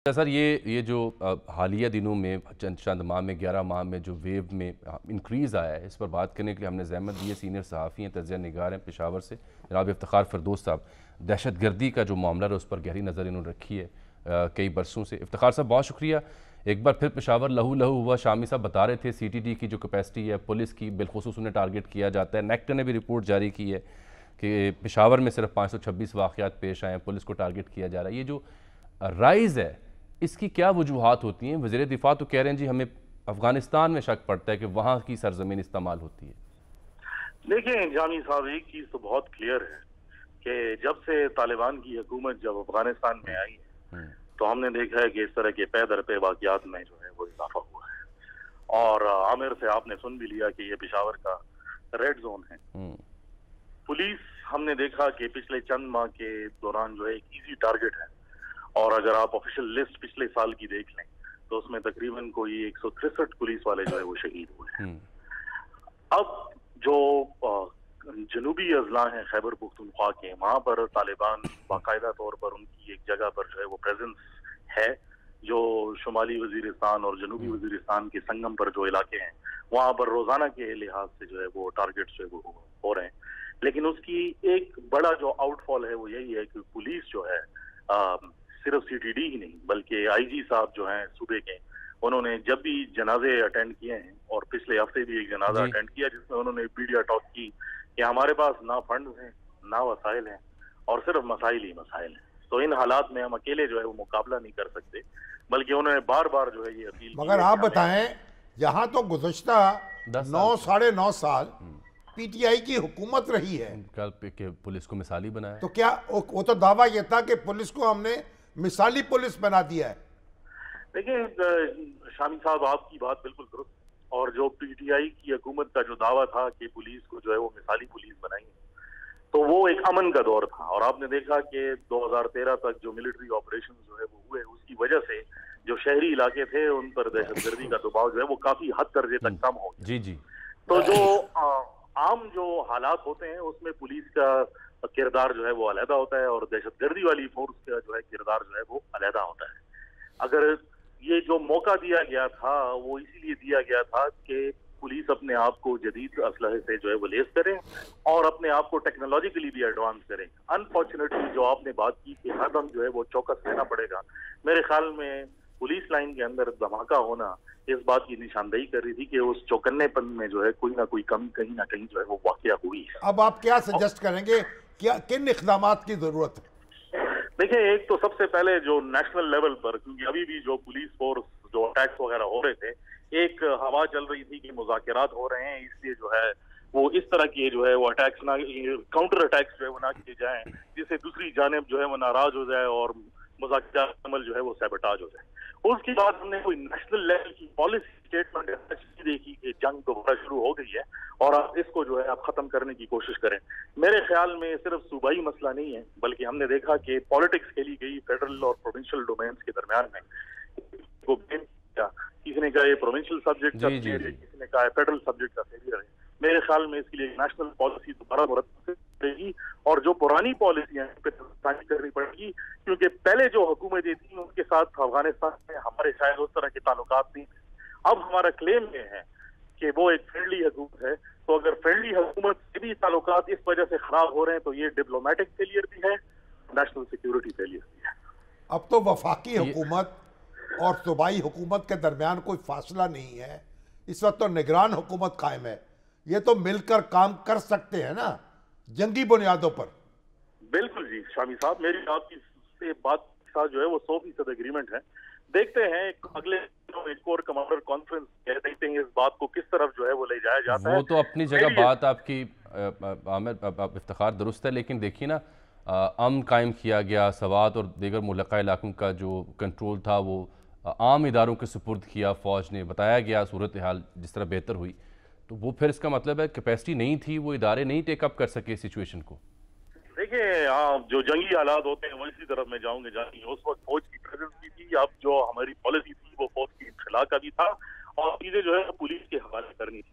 Sir ये जो हालिया दिनों में चंद माह में 11 माह में जो वेव में इंक्रीज़ आया है, इस पर बात करने के लिए हमने ज़हमत दी है। सीनियर सहाफ़ी हैं, तज़किया निगार हैं पेशावर से, जनाब इफ्तिखार फरदौस साहब। दहशत गर्दी का जो मामला है उस पर गहरी नज़र इन्होंने रखी है कई बरसों से। इफ्तिखार साहब बहुत शुक्रिया। एक बार फिर पेशावर लहू लहू हुआ। शामी साहब बता रहे थे CTD की जो कैपेसिटी है पुलिस की, बिलखुसूस उन्हें टारगेट किया जाता है। नेक्टा ने भी रिपोर्ट जारी की है कि पेशावर में सिर्फ 526 वाक़यात पेश आए हैं, पुलिस को टारगेट किया जा रहा है। ये जो राइज़ है इसकी क्या वजूहात होती हैं? वज़ीर दिफा तो कह रहे हैं जी हमें अफगानिस्तान में शक पड़ता है कि वहाँ की सरजमीन इस्तेमाल होती है। देखिए जामी साहब, एक चीज तो बहुत क्लियर है कि जब से तालिबान की हुकूमत जब अफगानिस्तान में आई है तो हमने देखा है कि इस तरह के पे दर पे वाक़यात में जो है वो इजाफा हुआ है। और आमिर से आपने सुन भी लिया कि ये पेशावर का रेड जोन है। पुलिस हमने देखा कि पिछले चंद माह के दौरान जो है एक इजी टारगेट है। और अगर आप ऑफिशियल लिस्ट पिछले साल की देख लें तो उसमें तकरीबन कोई 163 पुलिस वाले जो है वो शहीद हुए हैं। अब जो जनूबी अजला हैं खैबर पुख्तूनख्वा के, वहां पर तालिबान बाकायदा तौर पर उनकी एक जगह पर जो है वो प्रेजेंस है, जो शुमाली वजीरिस्तान और जनूबी वजीरिस्तान के संगम पर जो इलाके हैं वहां पर रोजाना के लिहाज से जो है वो टारगेट जो है वो हो रहे हैं। लेकिन उसकी एक बड़ा जो आउटफॉल है वो यही है कि पुलिस जो है सिर्फ CTD ही नहीं बल्कि IG साहब जो हैं सूबे के, उन्होंने जब भी जनाजे अटेंड किए हैं और पिछले हफ्ते भी एक जनाजा अटेंड किया जिसमें उन्होंने मीडिया टॉक की कि हमारे पास ना फंड्स हैं ना वसाइल हैं और सिर्फ मसाइल ही मसाइल हैं। तो इन हालात में हम अकेले जो है वो मुकाबला नहीं कर सकते, बल्कि उन्होंने बार बार जो है ये अपील की। मगर आप बताएं, यहाँ तो गुज़श्ता 9 साढ़े 9 साल PTI की हुकूमत रही है, कल पुलिस को मिसाली बनाया तो क्या वो तो दावा यह था कि पुलिस को हमने मिसाली पुलिस बना दिया है। देखिए शामी साहब, आपकी बात बिल्कुल दुरुस्त, और जो PTI की हुकूमत का जो दावा था कि पुलिस को जो है वो मिसाली पुलिस बनाएंगे, तो वो एक अमन का दौर था। और आपने देखा कि 2013 तक जो मिलिट्री ऑपरेशन जो है वो हुए, उसकी वजह से जो शहरी इलाके थे उन पर दहशतगर्दी का दबाव जो है वो काफी हद दर्जे तक कम हो गया। जी। तो जो आम जो हालात होते हैं उसमें पुलिस का किरदार जो है वो अलहदा होता है और दहशतगर्दी वाली फोर्स का जो है किरदार जो है वो अलहदा होता है। अगर ये जो मौका दिया गया था वो इसीलिए दिया गया था कि पुलिस अपने आप को जदीद असलहे से जो है वो लेस करे और अपने आप को टेक्नोलॉजिकली भी एडवांस करे। अनफॉर्चुनेटली जो आपने बात की कि हरदम जो है वो चौकस रहना पड़ेगा, मेरे ख्याल में पुलिस लाइन के अंदर धमाका होना इस बात की निशानदेही कर रही थी कि उस चौकन्नेपन में जो है कोई ना कोई कमी कहीं ना कहीं जो है वो वाकया हुई है। अब आप क्या सजेस्ट करेंगे, क्या किन इक़दामात की जरूरत है? देखिए, एक तो सबसे पहले जो नेशनल लेवल पर, क्योंकि अभी भी जो पुलिस फोर्स जो अटैक्स वगैरह हो रहे थे, एक हवा चल रही थी कि मुज़ाकरात हो रहे हैं, इसलिए जो है वो इस तरह के जो है वो अटैक्स ना, काउंटर अटैक्स जो है वो ना किए जाएं जिससे दूसरी जानिब जो है वो नाराज हो जाए और मुज़ाकरात अमल जो है वो सैबोटाज हो जाए। उसके बाद हमने कोई नेशनल लेवल की पॉलिसी स्टेटमेंट देखी कि जंग दोबारा शुरू हो गई है और आप इसको जो है आप खत्म करने की कोशिश करें। मेरे ख्याल में सिर्फ सूबाई मसला नहीं है, बल्कि हमने देखा कि पॉलिटिक्स खेली गई फेडरल और प्रोविंशियल डोमेन्स के दरमियान में। किसी ने कहा ये प्रोविंशियल सब्जेक्ट का फेलियर है, किसी ने कहा फेडरल सब्जेक्ट का फेलियर है। मेरे ख्याल में इसके लिए नेशनल पॉलिसी दोबारा मुरतब करेगी और जो पुरानी पॉलिसियां पे करनी पड़ेगी, क्योंकि पहले जो हुकूमतें थी उनके साथ अफगानिस्तान में हमारे शायद उस तरह के ताल्लुकात नहीं थे। अब हमारा क्लेम ये है कि वो एक फ्रेंडली हुकूमत है, तो अगर फ्रेंडली हुकूमत से भी ताल्लुकात इस वजह से खराब हो रहे हैं तो ये डिप्लोमेटिक फेलियर भी है, नेशनल सिक्योरिटी फेलियर भी है। अब तो वफाकी हुकूमत और सूबाई हुकूमत के दरमियान कोई फासला नहीं है, इस वक्त तो निगरान हुकूमत कायम है। ये तो मिलकर काम कर सकते हैं ना जंगी बुनियादों पर। बिल्कुल जी शामी साहब, मेरी आपकी बात के साथ जो है वो 100% एग्रीमेंट है। देखते हैं अगले एक कोर कमांडर कॉन्फ्रेंस, देखते हैं इस बात को किस तरफ जो है वो ले जाया जाता है। वो तो अपनी जगह बात आपकी आमिर इफ्तिखार दुरुस्त है, लेकिन देखिए ना अमन कायम किया गया, सवात और दीगर मुल्का इलाकों का जो कंट्रोल था वो आम इदारों के सुपुर्द किया फ़ौज ने, बताया गया सूरत हाल जिस तरह बेहतर हुई, तो वो फिर इसका मतलब है कैपेसिटी नहीं थी, वो इदारे नहीं टेकअप कर सके सिचुएशन को। देखिए, जो जंगी हालात होते हैं वो इसी तरफ में जाऊंगे जाएंगे। उस वक्त फौज की प्रेजेंस भी थी, अब जो हमारी पॉलिसी थी वो फौज की इत्तला का भी था और चीजें जो है पुलिस के हवाले करनी थी।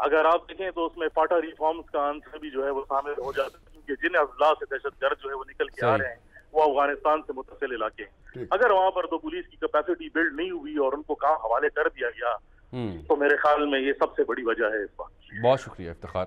अगर आप देखें तो उसमें फाटा रिफॉर्म्स का आंसर भी जो है वो शामिल हो जाता है, क्योंकि जिन अजला से दहशतगर्द जो है वो निकल के आ रहे हैं वो अफगानिस्तान से मुत्तसिल इलाके हैं। अगर वहां पर तो पुलिस की कैपेसिटी बिल्ड नहीं हुई और उनको काम हवाले कर दिया गया, तो मेरे ख्याल में ये सबसे बड़ी वजह है इस बात की। बहुत शुक्रिया इफ्तिखार।